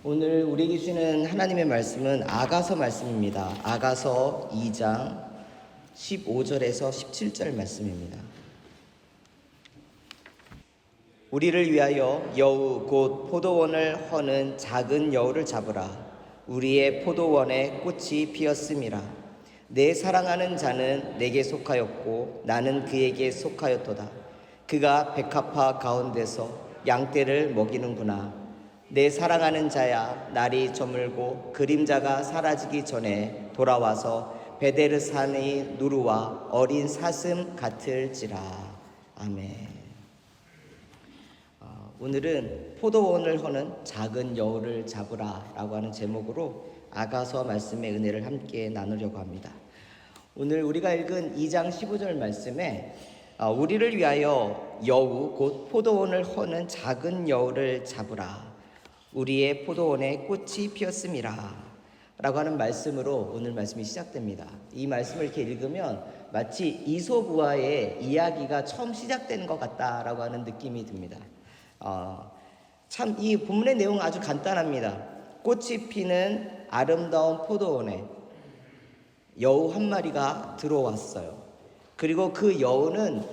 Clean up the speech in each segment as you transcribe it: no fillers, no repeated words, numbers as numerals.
오늘 우리에게 주시는 하나님의 말씀은 아가서 말씀입니다. 아가서 2장 15절에서 17절 말씀입니다. 우리를 위하여 여우 곧 포도원을 허는 작은 여우를 잡으라. 우리의 포도원에 꽃이 피었음이라. 내 사랑하는 자는 내게 속하였고 나는 그에게 속하였도다. 그가 백합화 가운데서 양떼를 먹이는구나. 내 사랑하는 자야, 날이 저물고 그림자가 사라지기 전에 돌아와서 베데르산의 누루와 어린 사슴 같을지라. 아멘. 오늘은 포도원을 허는 작은 여우를 잡으라 라고 하는 제목으로 아가서 말씀의 은혜를 함께 나누려고 합니다. 오늘 우리가 읽은 2장 15절 말씀에 우리를 위하여 여우 곧 포도원을 허는 작은 여우를 잡으라. 우리의 포도원에 꽃이 피었음이라 라고 하는 말씀으로 오늘 말씀이 시작됩니다. 이 말씀을 이렇게 읽으면 마치 이솝우화의 이야기가 처음 시작되는 것 같다라고 하는 느낌이 듭니다. 참 이 본문의 내용은 아주 간단합니다. 꽃이 피는 아름다운 포도원에 여우 한 마리가 들어왔어요. 그리고 그 여우는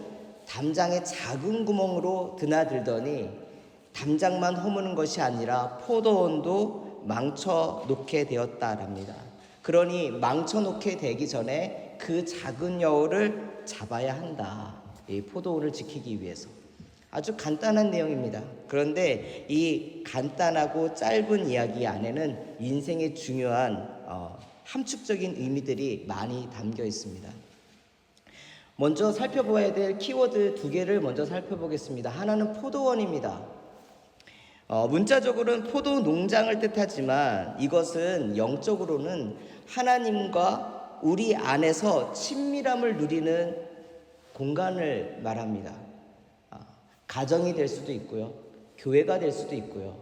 담장에 작은 구멍으로 드나들더니 담장만 허무는 것이 아니라 포도원도 망쳐놓게 되었다랍니다. 그러니 망쳐놓게 되기 전에 그 작은 여우를 잡아야 한다. 이 포도원을 지키기 위해서. 아주 간단한 내용입니다. 그런데 이 간단하고 짧은 이야기 안에는 인생의 중요한 함축적인 의미들이 많이 담겨 있습니다. 먼저 살펴봐야 될 키워드 두 개를 먼저 살펴보겠습니다. 하나는 포도원입니다. 문자적으로는 포도 농장을 뜻하지만 이것은 영적으로는 하나님과 우리 안에서 친밀함을 누리는 공간을 말합니다. 가정이 될 수도 있고요. 교회가 될 수도 있고요.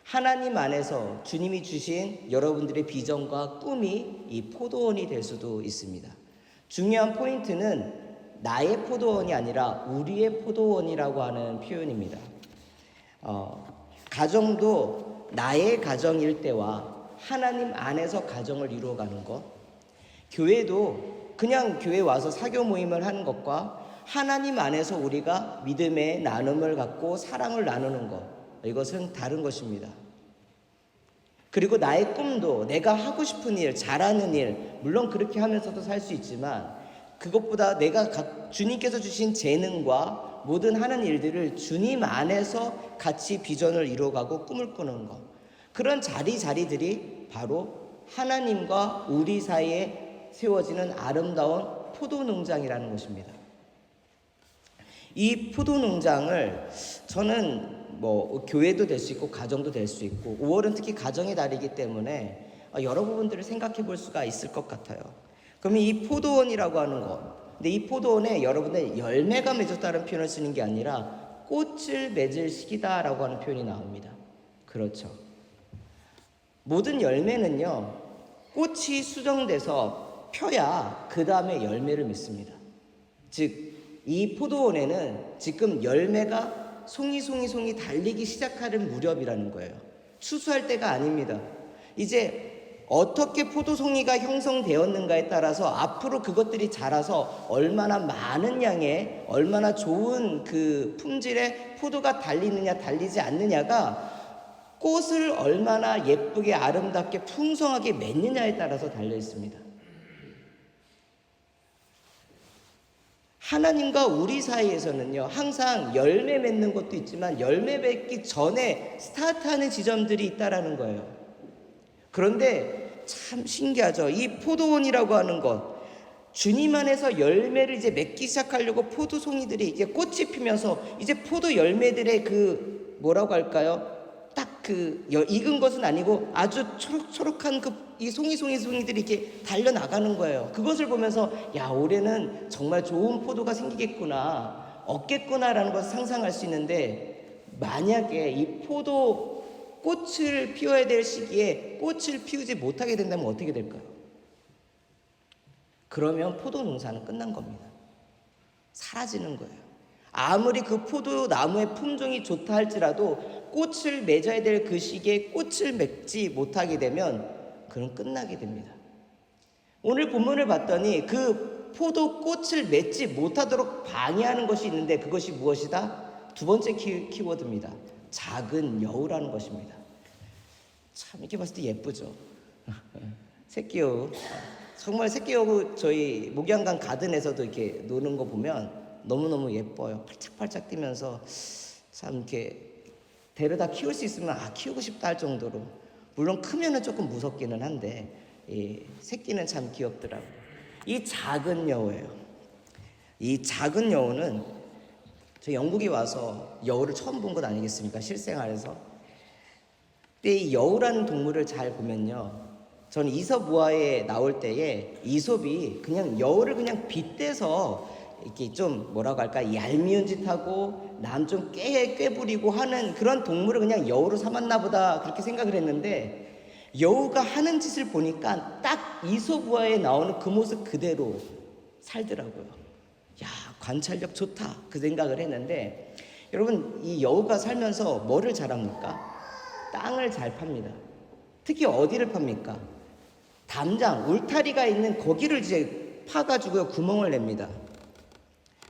하나님 안에서 주님이 주신 여러분들의 비전과 꿈이 이 포도원이 될 수도 있습니다. 중요한 포인트는 나의 포도원이 아니라 우리의 포도원이라고 하는 표현입니다. 가정도 나의 가정일 때와 하나님 안에서 가정을 이루어가는 것, 교회도 그냥 교회 와서 사교 모임을 하는 것과 하나님 안에서 우리가 믿음의 나눔을 갖고 사랑을 나누는 것, 이것은 다른 것입니다. 그리고 나의 꿈도 내가 하고 싶은 일, 잘하는 일, 물론 그렇게 하면서도 살 수 있지만 그것보다 내가 주님께서 주신 재능과 모든 하는 일들을 주님 안에서 같이 비전을 이루어가고 꿈을 꾸는 것, 그런 자리들이 바로 하나님과 우리 사이에 세워지는 아름다운 포도농장이라는 것입니다. 이 포도농장을 저는 교회도 될 수 있고 가정도 될 수 있고 5월은 특히 가정의 달이기 때문에 여러 부분들을 생각해 볼 수가 있을 것 같아요. 그러면 이 포도원이라고 하는 것, 근데 이 포도원에 여러분들 열매가 맺었다는 표현을 쓰는 게 아니라 꽃을 맺을 시기다라고 하는 표현이 나옵니다. 그렇죠. 모든 열매는요, 꽃이 수정돼서 펴야 그 다음에 열매를 맺습니다. 즉 이 포도원에는 지금 열매가 송이 달리기 시작하는 무렵이라는 거예요. 추수할 때가 아닙니다. 이제 어떻게 포도송이가 형성되었는가에 따라서 앞으로 그것들이 자라서 얼마나 많은 양의 얼마나 좋은 그 품질의 포도가 달리느냐 달리지 않느냐가 꽃을 얼마나 예쁘게 아름답게 풍성하게 맺느냐에 따라서 달려 있습니다. 하나님과 우리 사이에서는요, 항상 열매 맺는 것도 있지만 열매 맺기 전에 스타트하는 지점들이 있다라는 거예요. 그런데 참 신기하죠. 이 포도원이라고 하는 것, 주님 안에서 열매를 이제 맺기 시작하려고 포도송이들이 이제 꽃이 피면서 이제 포도 열매들의 그 뭐라고 할까요? 딱 그 익은 것은 아니고 아주 초록초록한 이 송이들이 이렇게 달려나가는 거예요. 그것을 보면서 야, 올해는 정말 좋은 포도가 생기겠구나, 얻겠구나라는 것을 상상할 수 있는데, 만약에 이 포도 꽃을 피워야 될 시기에 꽃을 피우지 못하게 된다면 어떻게 될까요? 그러면 포도 농사는 끝난 겁니다. 사라지는 거예요. 아무리 그 포도나무의 품종이 좋다 할지라도 꽃을 맺어야 될 그 시기에 꽃을 맺지 못하게 되면 그는 끝나게 됩니다. 오늘 본문을 봤더니 그 포도꽃을 맺지 못하도록 방해하는 것이 있는데 그것이 무엇이다? 두 번째 키워드입니다. 작은 여우라는 것입니다. 참 이렇게 봤을 때 예쁘죠. 새끼 여우. 정말 새끼 여우 저희 목양강 가든에서도 이렇게 노는 거 보면 너무너무 예뻐요. 팔짝팔짝 뛰면서 참 이렇게 데려다 키울 수 있으면 키우고 싶다 할 정도로. 물론 크면은 조금 무섭기는 한데 새끼는 참 귀엽더라고요. 이 작은 여우예요. 이 작은 여우는 저 영국에 와서 여우를 처음 본 것 아니겠습니까? 실생활에서. 근데 이 여우라는 동물을 잘 보면요, 저는 이솝 우화에 나올 때에 이솝이 그냥 여우를 그냥 빗대서 이렇게 좀 뭐라고 할까, 얄미운 짓 하고 남 좀 꾀부리고 하는 그런 동물을 그냥 여우로 삼았나 보다 그렇게 생각을 했는데, 여우가 하는 짓을 보니까 딱 이솝 우화에 나오는 그 모습 그대로 살더라고요. 야, 관찰력 좋다 그 생각을 했는데, 여러분 이 여우가 살면서 뭐를 잘합니까? 땅을 잘 팝니다. 특히 어디를 팝니까? 담장, 울타리가 있는 거기를 이제 파가지고 구멍을 냅니다.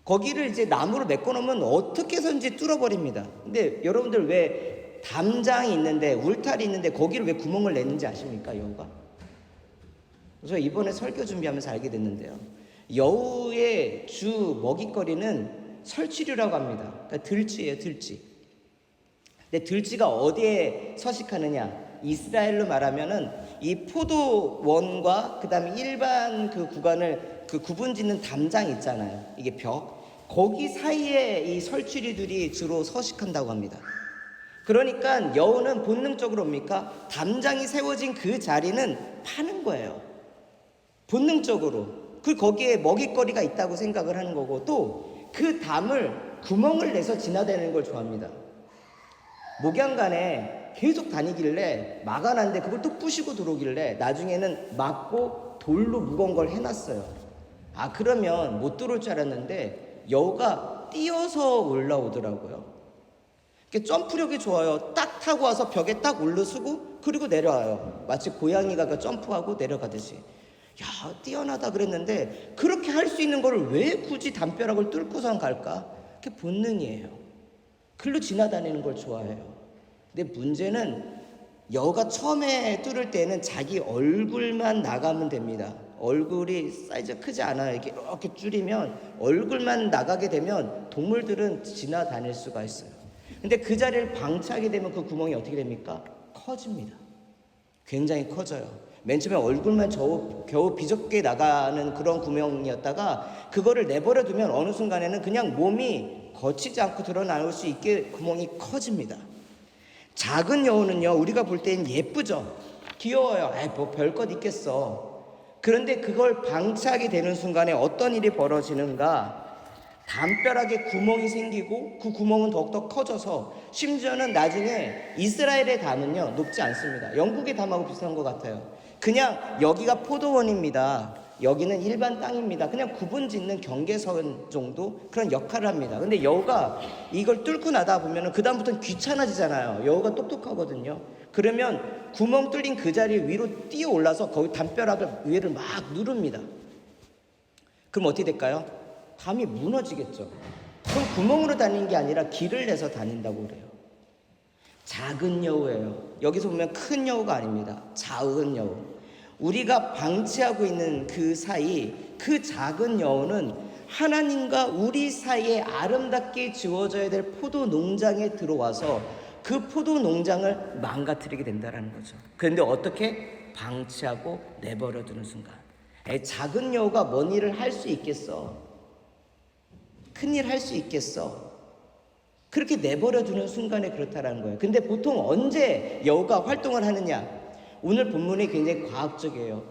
거기를 이제 나무로 메꿔놓으면 어떻게 해서든지 뚫어버립니다. 근데 여러분들 왜 담장이 있는데, 울타리 있는데 거기를 왜 구멍을 내는지 아십니까? 여우가? 그래서 이번에 설교 준비하면서 알게 됐는데요, 여우의 주 먹잇거리는 설치류라고 합니다. 그러니까 들쥐예요, 들쥐. 근데 들쥐가 어디에 서식하느냐? 이스라엘로 말하면은 이 포도원과 그 다음에 일반 그 구간을 그 구분 짓는 담장 있잖아요. 이게 벽. 거기 사이에 이 설치류들이 주로 서식한다고 합니다. 그러니까 여우는 본능적으로 뭡니까? 담장이 세워진 그 자리는 파는 거예요. 본능적으로. 그 거기에 먹잇거리가 있다고 생각을 하는 거고, 또 그 담을 구멍을 내서 지나다니는 걸 좋아합니다. 목양간에 계속 다니길래 막아놨는데 그걸 또 부시고 들어오길래 나중에는 막고 돌로 무거운 걸 해놨어요. 그러면 못 들어올 줄 알았는데 여우가 뛰어서 올라오더라고요. 점프력이 좋아요. 딱 타고 와서 벽에 딱 올라서고 그리고 내려와요. 마치 고양이가 그 점프하고 내려가듯이. 야, 뛰어나다 그랬는데 그렇게 할 수 있는 거를 왜 굳이 담벼락을 뚫고선 갈까? 그게 본능이에요. 글로 지나다니는 걸 좋아해요. 근데 문제는 여우가 처음에 뚫을 때는 자기 얼굴만 나가면 됩니다. 얼굴이 사이즈가 크지 않아요. 이렇게 줄이면 얼굴만 나가게 되면 동물들은 지나다닐 수가 있어요. 근데 그 자리를 방치하게 되면 그 구멍이 어떻게 됩니까? 커집니다. 굉장히 커져요. 맨 처음에 얼굴만 겨우 비좁게 나가는 그런 구멍이었다가 그거를 내버려 두면 어느 순간에는 그냥 몸이 거치지 않고 드러나올 수 있게 구멍이 커집니다. 작은 여우는요, 우리가 볼 때는 예쁘죠. 귀여워요. 뭐 별것 있겠어. 그런데 그걸 방치하게 되는 순간에 어떤 일이 벌어지는가? 담벼락에 구멍이 생기고 그 구멍은 더욱더 커져서 심지어는 나중에 이스라엘의 담은요, 높지 않습니다. 영국의 담하고 비슷한 것 같아요. 그냥 여기가 포도원입니다. 여기는 일반 땅입니다. 그냥 구분 짓는 경계선 정도 그런 역할을 합니다. 근데 여우가 이걸 뚫고 나다 보면 그 다음부터는 귀찮아지잖아요. 여우가 똑똑하거든요. 그러면 구멍 뚫린 그 자리 위로 뛰어 올라서 거기 담벼락을 위를 막 누릅니다. 그럼 어떻게 될까요? 담이 무너지겠죠. 그럼 구멍으로 다니는 게 아니라 길을 내서 다닌다고 그래요. 작은 여우예요. 여기서 보면 큰 여우가 아닙니다. 작은 여우. 우리가 방치하고 있는 그 사이, 그 작은 여우는 하나님과 우리 사이에 아름답게 지어져야 될 포도 농장에 들어와서 그 포도 농장을 망가뜨리게 된다는 거죠. 그런데 어떻게? 방치하고 내버려두는 순간. 작은 여우가 뭔 일을 할 수 있겠어? 큰일 할 수 있겠어? 그렇게 내버려두는 순간에 그렇다라는 거예요. 근데 보통 언제 여우가 활동을 하느냐? 오늘 본문이 굉장히 과학적이에요.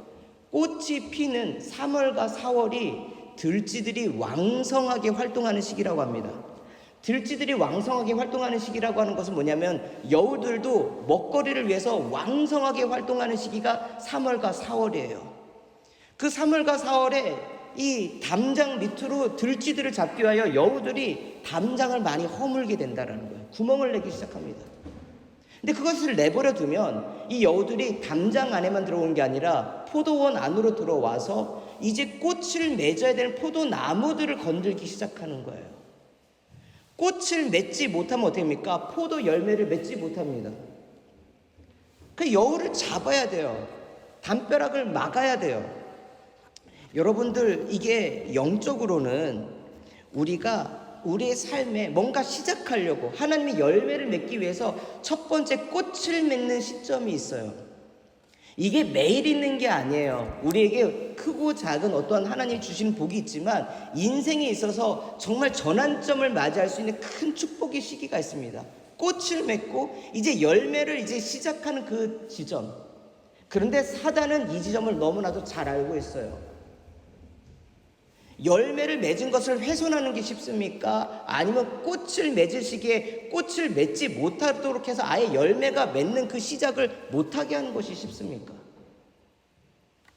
꽃이 피는 3월과 4월이 들쥐들이 왕성하게 활동하는 시기라고 합니다. 들쥐들이 왕성하게 활동하는 시기라고 하는 것은 뭐냐면 여우들도 먹거리를 위해서 왕성하게 활동하는 시기가 3월과 4월이에요. 그 3월과 4월에 이 담장 밑으로 들쥐들을 잡기 위하여 여우들이 담장을 많이 허물게 된다는 거예요. 구멍을 내기 시작합니다. 근데 그것을 내버려 두면 이 여우들이 담장 안에만 들어온 게 아니라 포도원 안으로 들어와서 이제 꽃을 맺어야 되는 포도나무들을 건들기 시작하는 거예요. 꽃을 맺지 못하면 어떻게 합니까? 포도 열매를 맺지 못합니다. 그 여우를 잡아야 돼요. 담벼락을 막아야 돼요. 여러분들, 이게 영적으로는 우리가 우리의 삶에 뭔가 시작하려고 하나님의 열매를 맺기 위해서 첫 번째 꽃을 맺는 시점이 있어요. 이게 매일 있는 게 아니에요. 우리에게 크고 작은 어떠한 하나님이 주신 복이 있지만 인생에 있어서 정말 전환점을 맞이할 수 있는 큰 축복의 시기가 있습니다. 꽃을 맺고 이제 열매를 이제 시작하는 그 지점. 그런데 사단은 이 지점을 너무나도 잘 알고 있어요. 열매를 맺은 것을 훼손하는 게 쉽습니까? 아니면 꽃을 맺을 시기에 꽃을 맺지 못하도록 해서 아예 열매가 맺는 그 시작을 못하게 하는 것이 쉽습니까?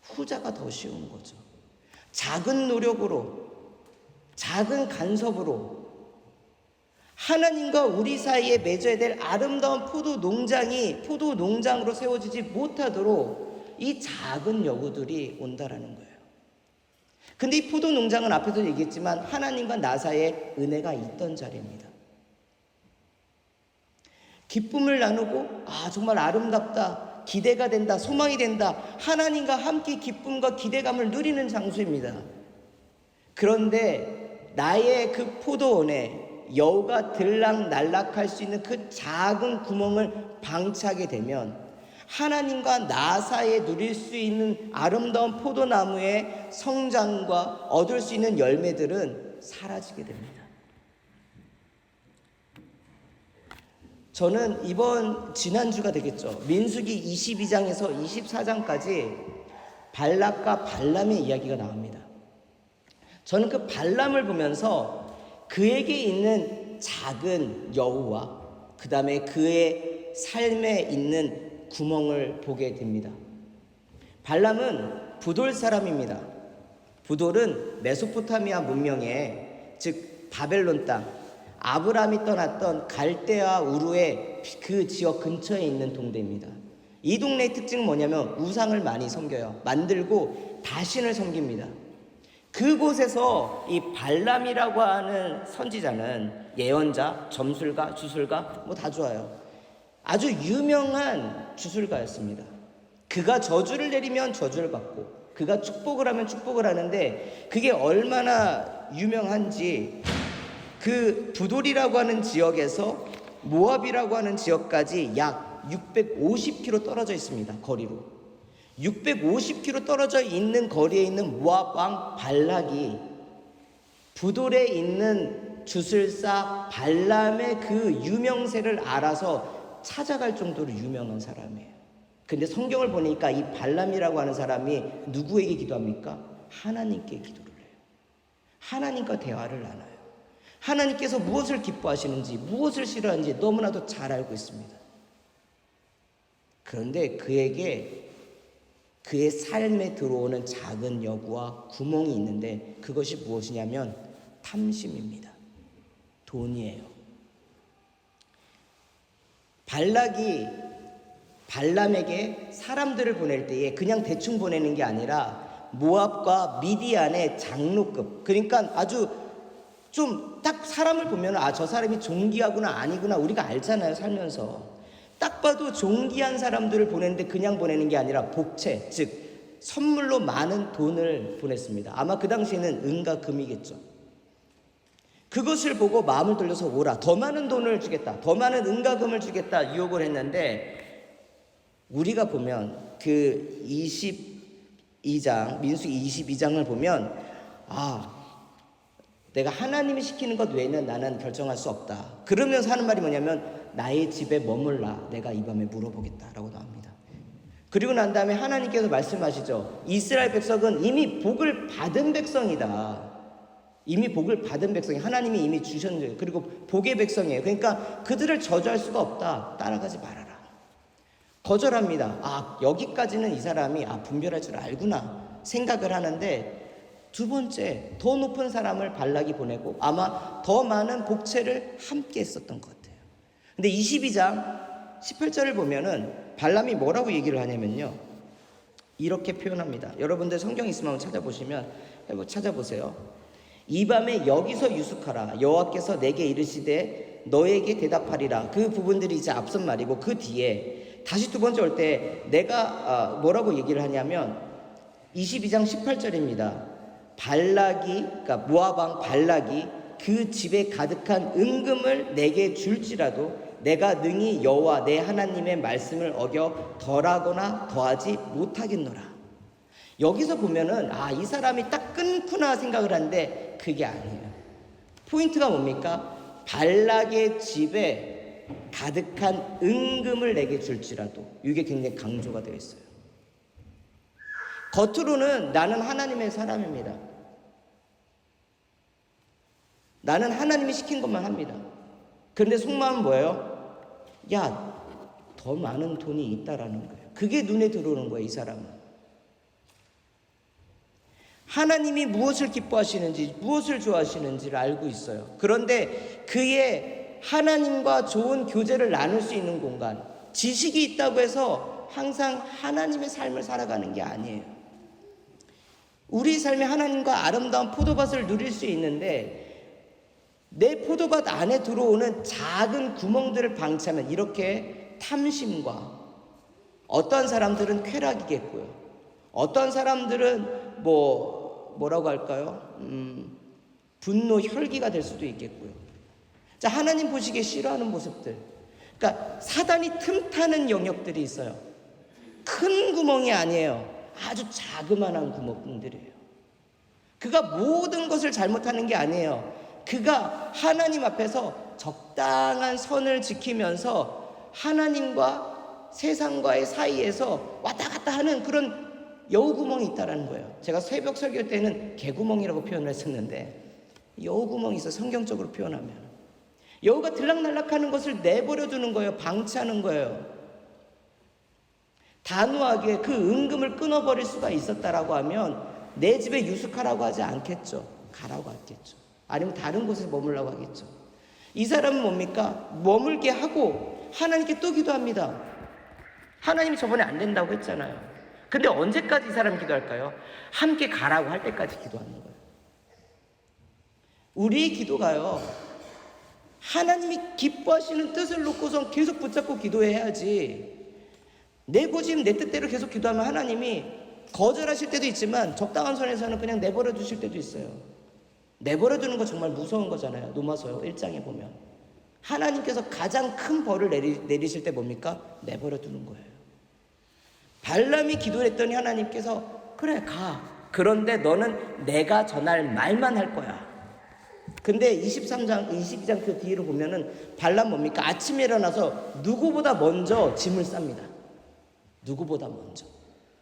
후자가 더 쉬운 거죠. 작은 노력으로, 작은 간섭으로 하나님과 우리 사이에 맺어야 될 아름다운 포도 농장으로 세워지지 못하도록 이 작은 여우들이 온다라는 거예요. 근데 이 포도 농장은 앞에서 얘기했지만 하나님과 나 사이에 은혜가 있던 자리입니다. 기쁨을 나누고 정말 아름답다, 기대가 된다, 소망이 된다, 하나님과 함께 기쁨과 기대감을 누리는 장소입니다. 그런데 나의 그 포도원에 여우가 들락날락할 수 있는 그 작은 구멍을 방치하게 되면 하나님과 나 사이에 누릴 수 있는 아름다운 포도나무의 성장과 얻을 수 있는 열매들은 사라지게 됩니다. 저는 지난주가 되겠죠. 민수기 22장에서 24장까지 발락과 발람의 이야기가 나옵니다. 저는 그 발람을 보면서 그에게 있는 작은 여우와 그 다음에 그의 삶에 있는 구멍을 보게 됩니다. 발람은 부돌 사람입니다. 부돌은 메소포타미아 문명의, 즉 바벨론 땅, 아브라함이 떠났던 갈대아 우르의 그 지역 근처에 있는 동네입니다. 이 동네의 특징은 뭐냐면 우상을 많이 섬겨요. 만들고 다신을 섬깁니다. 그곳에서 이 발람이라고 하는 선지자는 예언자, 점술가, 주술가 뭐 다 좋아요. 아주 유명한 주술가였습니다. 그가 저주를 내리면 저주를 받고 그가 축복을 하면 축복을 하는데 그게 얼마나 유명한지 그 부돌이라고 하는 지역에서 모압이라고 하는 지역까지 약 650km 떨어져 있습니다. 거리로 650km 떨어져 있는 거리에 있는 모압 왕 발락이 부돌에 있는 주술사 발람의 그 유명세를 알아서 찾아갈 정도로 유명한 사람이에요. 근데 성경을 보니까 이 발람이라고 하는 사람이 누구에게 기도합니까? 하나님께 기도를 해요. 하나님과 대화를 나눠요. 하나님께서 무엇을 기뻐하시는지 무엇을 싫어하는지 너무나도 잘 알고 있습니다. 그런데 그에게 그의 삶에 들어오는 작은 여구와 구멍이 있는데 그것이 무엇이냐면 탐심입니다. 돈이에요. 발락이 발람에게 사람들을 보낼 때에 그냥 대충 보내는 게 아니라 모압과 미디안의 장로급, 그러니까 아주 좀 딱 사람을 보면 저 사람이 존귀하구나 아니구나 우리가 알잖아요. 살면서 딱 봐도 존귀한 사람들을 보내는데 그냥 보내는 게 아니라 복채, 즉 선물로 많은 돈을 보냈습니다. 아마 그 당시에는 은과 금이겠죠. 그것을 보고 마음을 돌려서 오라, 더 많은 돈을 주겠다, 더 많은 은과 금을 주겠다 유혹을 했는데, 우리가 보면 그 22장 민수기 22장을 보면 내가 하나님이 시키는 것 외에는 나는 결정할 수 없다. 그러면서 하는 말이 뭐냐면 나의 집에 머물라, 내가 이 밤에 물어보겠다라고 나옵니다. 그리고 난 다음에 하나님께서 말씀하시죠. 이스라엘 백성은 이미 복을 받은 백성이다. 이미 복을 받은 백성이 하나님이 이미 주셨는데, 그리고 복의 백성이에요. 그러니까 그들을 저주할 수가 없다. 따라가지 말아라. 거절합니다. 여기까지는 이 사람이 분별할 줄 알구나 생각을 하는데 두 번째, 더 높은 사람을 발락이 보내고 아마 더 많은 복채를 함께 했었던 것 같아요. 근데 22장 18절을 보면은 발람이 뭐라고 얘기를 하냐면요, 이렇게 표현합니다. 여러분들 성경 있으면 한번 찾아보세요. 이 밤에 여기서 유숙하라. 여호와께서 내게 이르시되 너에게 대답하리라. 그 부분들이 이제 앞선 말이고, 그 뒤에 다시 두 번째 올 때 내가 뭐라고 얘기를 하냐면 22장 18절입니다. 그러니까 모압 왕 발락이 그 집에 가득한 은금을 내게 줄지라도 내가 능히 여호와 내 하나님의 말씀을 어겨 덜하거나 더하지 못하겠노라. 여기서 보면은 이 사람이 딱 끊구나 생각을 하는데 그게 아니에요. 포인트가 뭡니까? 발락의 집에 가득한 은금을 내게 줄지라도, 이게 굉장히 강조가 되어 있어요. 겉으로는 나는 하나님의 사람입니다. 나는 하나님이 시킨 것만 합니다. 그런데 속마음은 뭐예요? 더 많은 돈이 있다라는 거예요. 그게 눈에 들어오는 거예요, 이 사람은. 하나님이 무엇을 기뻐하시는지, 무엇을 좋아하시는지를 알고 있어요. 그런데 그의 하나님과 좋은 교제를 나눌 수 있는 공간, 지식이 있다고 해서 항상 하나님의 삶을 살아가는 게 아니에요. 우리 삶에 하나님과 아름다운 포도밭을 누릴 수 있는데 내 포도밭 안에 들어오는 작은 구멍들을 방치하면 이렇게 탐심과, 어떤 사람들은 쾌락이겠고요, 어떤 사람들은 뭐라고 할까요? 분노, 혈기가 될 수도 있겠고요. 자, 하나님 보시기에 싫어하는 모습들, 그러니까 사단이 틈타는 영역들이 있어요. 큰 구멍이 아니에요. 아주 자그마한 구멍들이에요. 그가 모든 것을 잘못하는 게 아니에요. 그가 하나님 앞에서 적당한 선을 지키면서 하나님과 세상과의 사이에서 왔다 갔다 하는 그런 여우구멍이 있다는 거예요. 제가 새벽 설교 때는 개구멍이라고 표현을 했었는데, 여우구멍이 있어. 성경적으로 표현하면 여우가 들락날락하는 것을 내버려 두는 거예요. 방치하는 거예요. 단호하게 그 은금을 끊어버릴 수가 있었다라고 하면 내 집에 유숙하라고 하지 않겠죠. 가라고 하겠죠. 아니면 다른 곳에 머물라고 하겠죠. 이 사람은 뭡니까? 머물게 하고 하나님께 또 기도합니다. 하나님이 저번에 안 된다고 했잖아요. 근데 언제까지 이 사람이 기도할까요? 함께 가라고 할 때까지 기도하는 거예요. 우리 기도가요, 하나님이 기뻐하시는 뜻을 놓고선 계속 붙잡고 기도해야지, 내 고집 내 뜻대로 계속 기도하면 하나님이 거절하실 때도 있지만 적당한 선에서는 그냥 내버려 두실 때도 있어요. 내버려 두는 거 정말 무서운 거잖아요. 로마서 1장에 보면 하나님께서 가장 큰 벌을 내리실 때 뭡니까? 내버려 두는 거예요. 발람이 기도를 했더니 하나님께서 그래 가, 그런데 너는 내가 전할 말만 할 거야. 근데 22장 그 뒤로 보면은 발람 뭡니까? 아침에 일어나서 누구보다 먼저 짐을 쌉니다. 누구보다 먼저.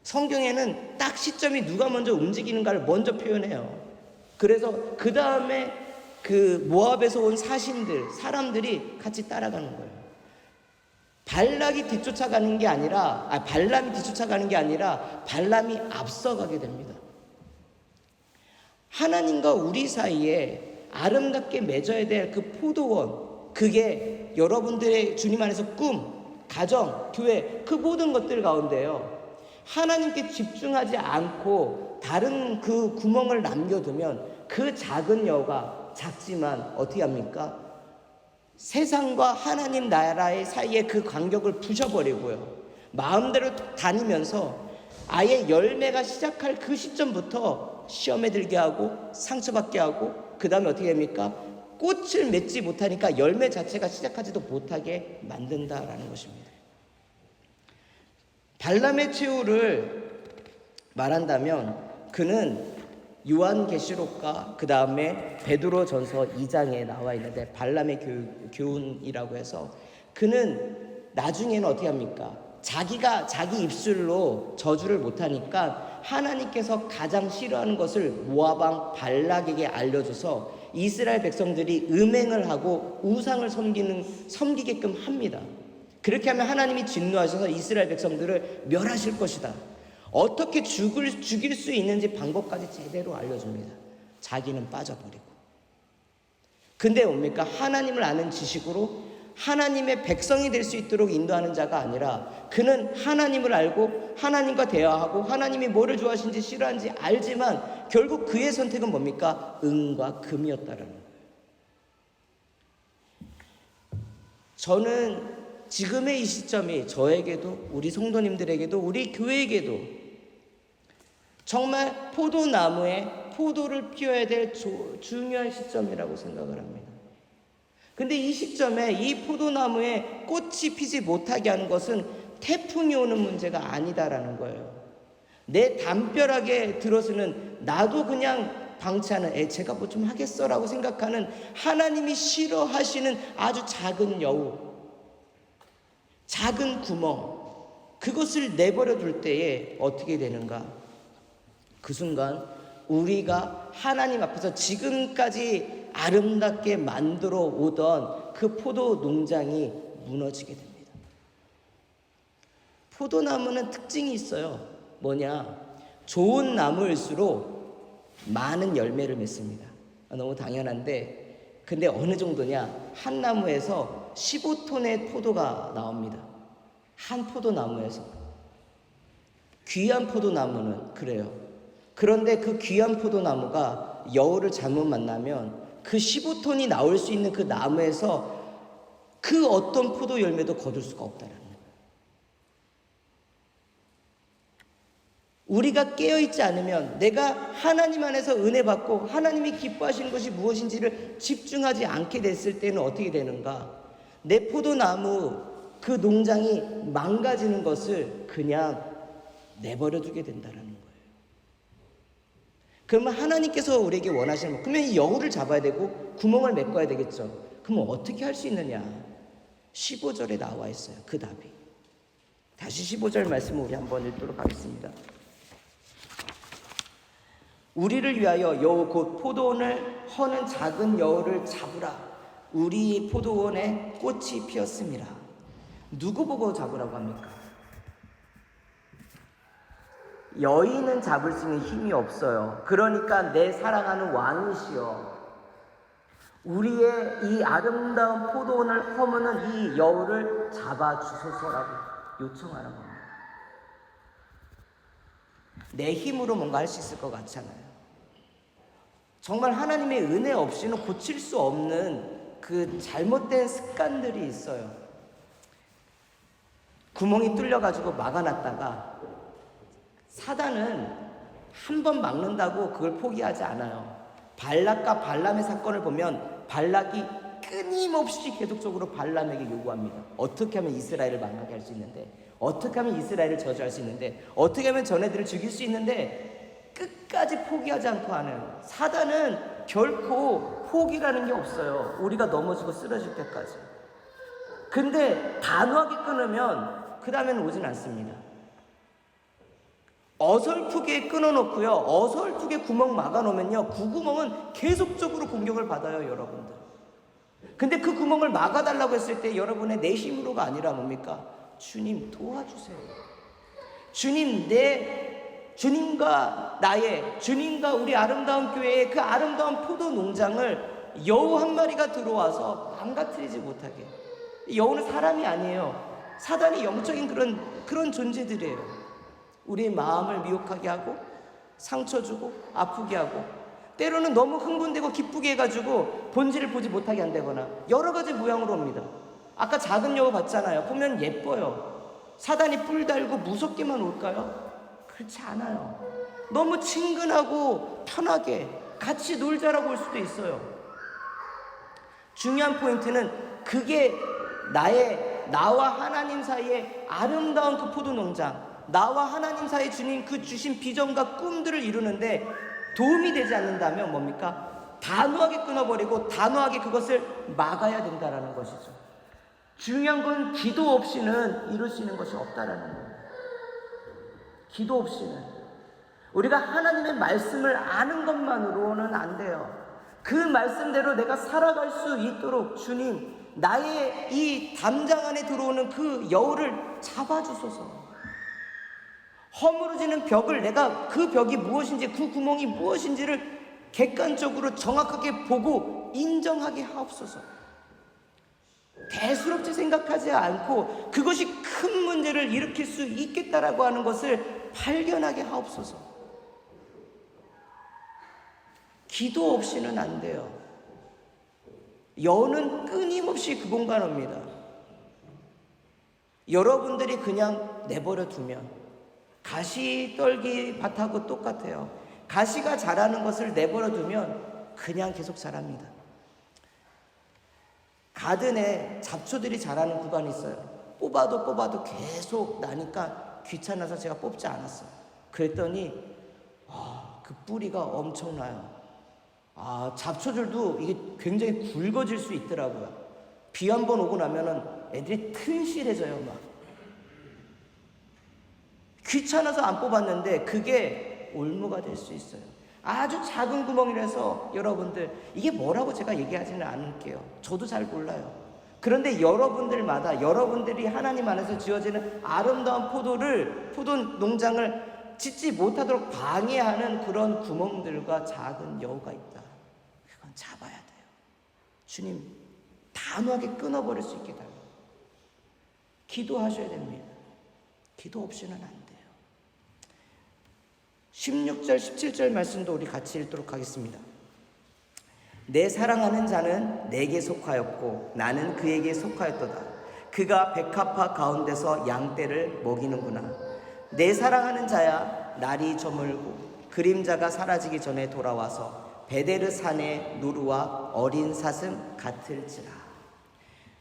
성경에는 딱 시점이 누가 먼저 움직이는가를 먼저 표현해요. 그래서 그 다음에 그 모압에서 온 사람들이 같이 따라가는 거예요. 발람이 뒤쫓아가는 게 아니라 발람이 앞서가게 됩니다. 하나님과 우리 사이에 아름답게 맺어야 될 그 포도원, 그게 여러분들의 주님 안에서 꿈, 가정, 교회, 그 모든 것들 가운데요, 하나님께 집중하지 않고 다른 그 구멍을 남겨두면 그 작은 여가 작지만 어떻게 합니까? 세상과 하나님 나라의 사이에 그 간격을 부셔버리고요, 마음대로 다니면서 아예 열매가 시작할 그 시점부터 시험에 들게 하고 상처받게 하고, 그 다음에 어떻게 됩니까? 꽃을 맺지 못하니까 열매 자체가 시작하지도 못하게 만든다라는 것입니다. 발람의 최후를 말한다면 그는 요한계시록과 그 다음에 베드로전서 2장에 나와 있는데 발람의 교훈이라고 해서, 그는 나중에는 어떻게 합니까? 자기가 자기 입술로 저주를 못하니까 하나님께서 가장 싫어하는 것을 모압 왕 발락에게 알려줘서 이스라엘 백성들이 음행을 하고 우상을 섬기게끔 합니다. 그렇게 하면 하나님이 진노하셔서 이스라엘 백성들을 멸하실 것이다. 어떻게 죽일 수 있는지 방법까지 제대로 알려줍니다. 자기는 빠져버리고. 근데 뭡니까? 하나님을 아는 지식으로 하나님의 백성이 될 수 있도록 인도하는 자가 아니라 그는 하나님을 알고 하나님과 대화하고 하나님이 뭐를 좋아하시는지 싫어하는지 알지만 결국 그의 선택은 뭡니까? 은과 금이었다라는 거예요. 저는 지금의 이 시점이 저에게도 우리 성도님들에게도 우리 교회에게도 정말 포도나무에 포도를 피워야 될 중요한 시점이라고 생각을 합니다. 근데 이 시점에 이 포도나무에 꽃이 피지 못하게 하는 것은 태풍이 오는 문제가 아니다라는 거예요. 내 담벼락에 들어서는 나도 그냥 방치하는 제가 뭐 좀 하겠어라고 생각하는 하나님이 싫어하시는 아주 작은 여우, 작은 구멍, 그것을 내버려 둘 때에 어떻게 되는가? 그 순간 우리가 하나님 앞에서 지금까지 아름답게 만들어 오던 그 포도 농장이 무너지게 됩니다. 포도나무는 특징이 있어요. 뭐냐? 좋은 나무일수록 많은 열매를 맺습니다. 너무 당연한데, 근데 어느 정도냐? 한 나무에서 15톤의 포도가 나옵니다. 한 포도나무에서. 귀한 포도나무는 그래요. 그런데 그 귀한 포도나무가 여우를 잘못 만나면 그 15톤이 나올 수 있는 그 나무에서 그 어떤 포도 열매도 거둘 수가 없다는 거예요. 우리가 깨어있지 않으면, 내가 하나님 안에서 은혜 받고 하나님이 기뻐하시는 것이 무엇인지를 집중하지 않게 됐을 때는 어떻게 되는가? 내 포도나무 그 농장이 망가지는 것을 그냥 내버려 두게 된다는 거예요. 그러면 하나님께서 우리에게 원하시는 것, 그러면 이 여우를 잡아야 되고 구멍을 메꿔야 되겠죠. 그러면 어떻게 할 수 있느냐? 15절에 나와 있어요. 그 답이. 다시 15절 말씀을 우리 한번 읽도록 하겠습니다. 우리를 위하여 여우 곧 포도원을 허는 작은 여우를 잡으라. 우리 포도원에 꽃이 피었습니다. 누구 보고 잡으라고 합니까? 여인은 잡을 수 있는 힘이 없어요. 그러니까 내 사랑하는 왕이시여, 우리의 이 아름다운 포도원을 허무는 이 여우를 잡아주소서라고 요청하는 겁니다. 내 힘으로 뭔가 할 수 있을 것 같잖아요. 정말 하나님의 은혜 없이는 고칠 수 없는 그 잘못된 습관들이 있어요. 구멍이 뚫려가지고 막아놨다가 사단은 한 번 막는다고 그걸 포기하지 않아요. 발락과 발람의 사건을 보면 발락이 끊임없이 계속적으로 발람에게 요구합니다. 어떻게 하면 이스라엘을 망하게 할 수 있는데, 어떻게 하면 이스라엘을 저주할 수 있는데, 어떻게 하면 전애들을 죽일 수 있는데, 끝까지 포기하지 않고 하는. 사단은 결코 포기라는 게 없어요. 우리가 넘어지고 쓰러질 때까지. 근데 단호하게 끊으면 그 다음에는 오진 않습니다. 어설프게 끊어놓고요, 어설프게 구멍 막아놓으면요, 그 구멍은 계속적으로 공격을 받아요, 여러분들. 근데 그 구멍을 막아달라고 했을 때 여러분의 내 힘으로가 아니라 뭡니까? 주님 도와주세요. 주님과 주님과 우리 아름다운 교회의 그 아름다운 포도 농장을 여우 한 마리가 들어와서 망가뜨리지 못하게. 여우는 사람이 아니에요. 사단이 영적인 그런 존재들이에요. 우리의 마음을 미혹하게 하고 상처 주고 아프게 하고, 때로는 너무 흥분되고 기쁘게 해가지고 본질을 보지 못하게 한다거나 여러 가지 모양으로 옵니다. 아까 작은 여우 봤잖아요. 보면 예뻐요. 사단이 뿔 달고 무섭게만 올까요? 그렇지 않아요. 너무 친근하고 편하게 같이 놀자라고 올 수도 있어요. 중요한 포인트는 그게 나와 하나님 사이의 아름다운 그 포도 농장, 나와 하나님 사이 주님 그 주신 비전과 꿈들을 이루는데 도움이 되지 않는다면 뭡니까? 단호하게 끊어버리고 단호하게 그것을 막아야 된다라는 것이죠. 중요한 건 기도 없이는 이룰 수 있는 것이 없다라는 거예요. 기도 없이는. 우리가 하나님의 말씀을 아는 것만으로는 안 돼요. 그 말씀대로 내가 살아갈 수 있도록 주님, 나의 이 담장 안에 들어오는 그 여우를 잡아주소서. 허물어지는 벽을 내가 그 벽이 무엇인지 그 구멍이 무엇인지를 객관적으로 정확하게 보고 인정하게 하옵소서. 대수롭게 생각하지 않고 그것이 큰 문제를 일으킬 수 있겠다라고 하는 것을 발견하게 하옵소서. 기도 없이는 안 돼요. 여우는 끊임없이 그 공간 옵니다. 여러분들이 그냥 내버려 두면 가시 떨기 밭하고 똑같아요. 가시가 자라는 것을 내버려 두면 그냥 계속 자랍니다. 가든에 잡초들이 자라는 구간이 있어요. 뽑아도 계속 나니까 귀찮아서 제가 뽑지 않았어요. 그랬더니 그 뿌리가 엄청나요. 잡초들도 이게 굉장히 굵어질 수 있더라고요. 비 한 번 오고 나면은 애들이 튼실해져요. 막 귀찮아서 안 뽑았는데 그게 올무가 될 수 있어요. 아주 작은 구멍이라서 여러분들, 이게 뭐라고 제가 얘기하지는 않을게요. 저도 잘 몰라요. 그런데 여러분들이 하나님 안에서 지어지는 아름다운 포도 농장을 짓지 못하도록 방해하는 그런 구멍들과 작은 여우가 있다. 그건 잡아야 돼요. 주님, 단호하게 끊어버릴 수 있게 달라요. 기도하셔야 됩니다. 기도 없이는 안 돼요. 16절 17절 말씀도 우리 같이 읽도록 하겠습니다. 내 사랑하는 자는 내게 속하였고 나는 그에게 속하였도다. 그가 백합화 가운데서 양떼를 먹이는구나. 내 사랑하는 자야, 날이 저물고 그림자가 사라지기 전에 돌아와서 베데르 산의 누루와 어린 사슴 같을지라.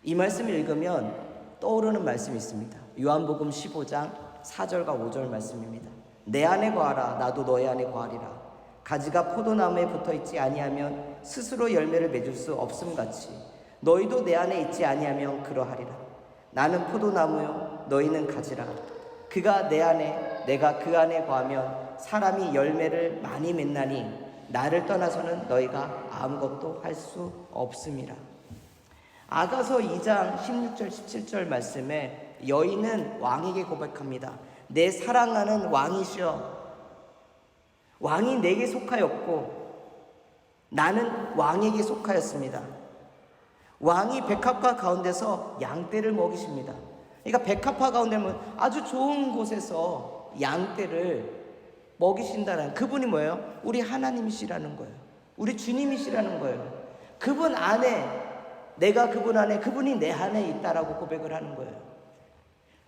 이 말씀을 읽으면 떠오르는 말씀이 있습니다. 요한복음 15장 4절과 5절 말씀입니다. 내 안에 거하라, 나도 너의 안에 거하리라. 가지가 포도나무에 붙어있지 아니하면 스스로 열매를 맺을 수 없음같이 너희도 내 안에 있지 아니하면 그러하리라. 나는 포도나무요 너희는 가지라. 그가 내 안에 내가 그 안에 거하면 사람이 열매를 많이 맺나니 나를 떠나서는 너희가 아무것도 할 수 없음이라. 아가서 2장 16절 17절 말씀에 여인은 왕에게 고백합니다. 내 사랑하는 왕이시여, 왕이 내게 속하였고 나는 왕에게 속하였습니다. 왕이 백합화 가운데서 양떼를 먹이십니다. 그러니까 백합화 가운데는 아주 좋은 곳에서 양떼를 먹이신다는, 그분이 뭐예요? 우리 하나님이시라는 거예요. 우리 주님이시라는 거예요. 그분 안에, 내가 그분 안에, 그분이 내 안에 있다라고 고백을 하는 거예요.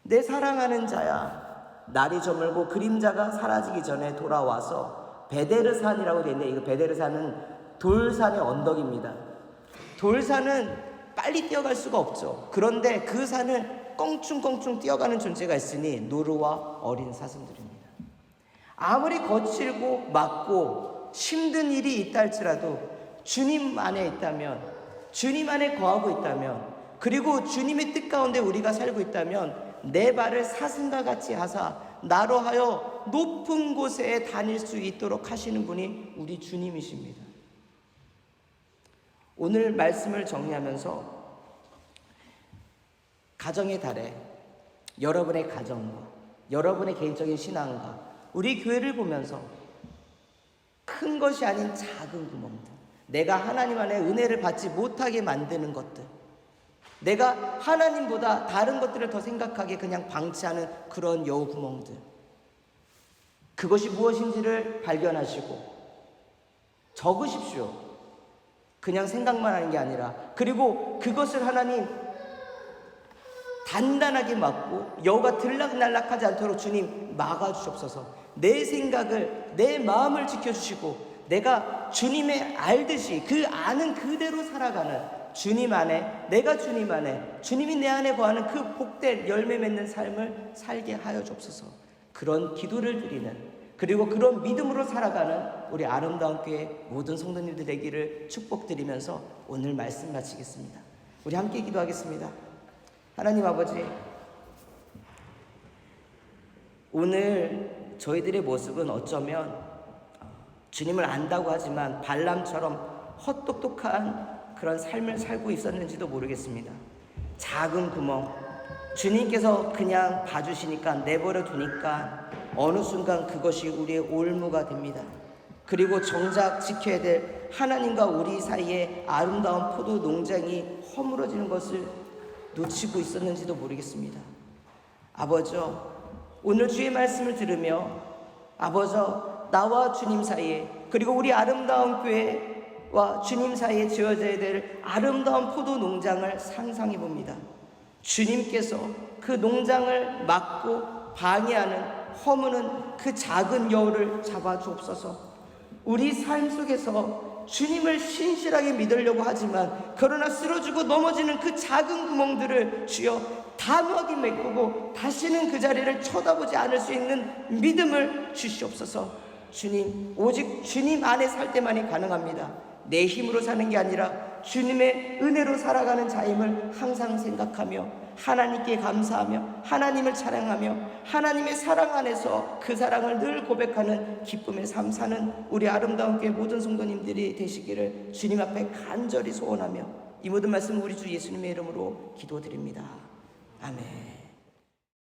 내 사랑하는 자야, 날이 저물고 그림자가 사라지기 전에 돌아와서 베데르산이라고 되어 있는데, 이거 베데르산은 돌산의 언덕입니다. 돌산은 빨리 뛰어갈 수가 없죠. 그런데 그 산을 껑충껑충 뛰어가는 존재가 있으니 누르와 어린 사슴들입니다. 아무리 거칠고 막고 힘든 일이 있다 할지라도 주님 안에 있다면, 주님 안에 거하고 있다면, 그리고 주님의 뜻 가운데 우리가 살고 있다면 내 발을 사슴과 같이 하사 나로 하여 높은 곳에 다닐 수 있도록 하시는 분이 우리 주님이십니다. 오늘 말씀을 정리하면서 가정의 달에 여러분의 가정과 여러분의 개인적인 신앙과 우리 교회를 보면서 큰 것이 아닌 작은 구멍들, 내가 하나님 안에 은혜를 받지 못하게 만드는 것들, 내가 하나님보다 다른 것들을 더 생각하게 그냥 방치하는 그런 여우 구멍들, 그것이 무엇인지를 발견하시고 적으십시오. 그냥 생각만 하는 게 아니라, 그리고 그것을 하나님 단단하게 막고 여우가 들락날락하지 않도록 주님 막아주시옵소서. 내 생각을, 내 마음을 지켜주시고 내가 주님의 알듯이 그 아는 그대로 살아가는, 주님 안에, 내가 주님 안에, 주님이 내 안에 거하는 그 복된 열매 맺는 삶을 살게 하여 주옵소서. 그런 기도를 드리는, 그리고 그런 믿음으로 살아가는 우리 아름다운 교회 모든 성도님들 되기를 축복드리면서 오늘 말씀 마치겠습니다. 우리 함께 기도하겠습니다. 하나님 아버지, 오늘 저희들의 모습은 어쩌면 주님을 안다고 하지만 발람처럼 헛똑똑한 그런 삶을 살고 있었는지도 모르겠습니다. 작은 구멍, 주님께서 그냥 봐주시니까, 내버려 두니까 어느 순간 그것이 우리의 올무가 됩니다. 그리고 정작 지켜야 될 하나님과 우리 사이에 아름다운 포도 농장이 허물어지는 것을 놓치고 있었는지도 모르겠습니다. 아버저, 오늘 주의 말씀을 들으며 아버저, 나와 주님 사이에, 그리고 우리 아름다운 교회와 주님 사이에 지어져야 될 아름다운 포도 농장을 상상해 봅니다. 주님께서 그 농장을 막고 방해하는, 허무는 그 작은 여우를 잡아 주옵소서. 우리 삶 속에서 주님을 신실하게 믿으려고 하지만 그러나 쓰러지고 넘어지는 그 작은 구멍들을 주여 단호하게 메꾸고 다시는 그 자리를 쳐다보지 않을 수 있는 믿음을 주시옵소서. 주님, 오직 주님 안에 살 때만이 가능합니다. 내 힘으로 사는 게 아니라 주님의 은혜로 살아가는 자임을 항상 생각하며 하나님께 감사하며 하나님을 찬양하며 하나님의 사랑 안에서 그 사랑을 늘 고백하는 기쁨의 삶 사는 우리 아름다운 교회 모든 성도님들이 되시기를 주님 앞에 간절히 소원하며 이 모든 말씀 우리 주 예수님의 이름으로 기도드립니다. 아멘.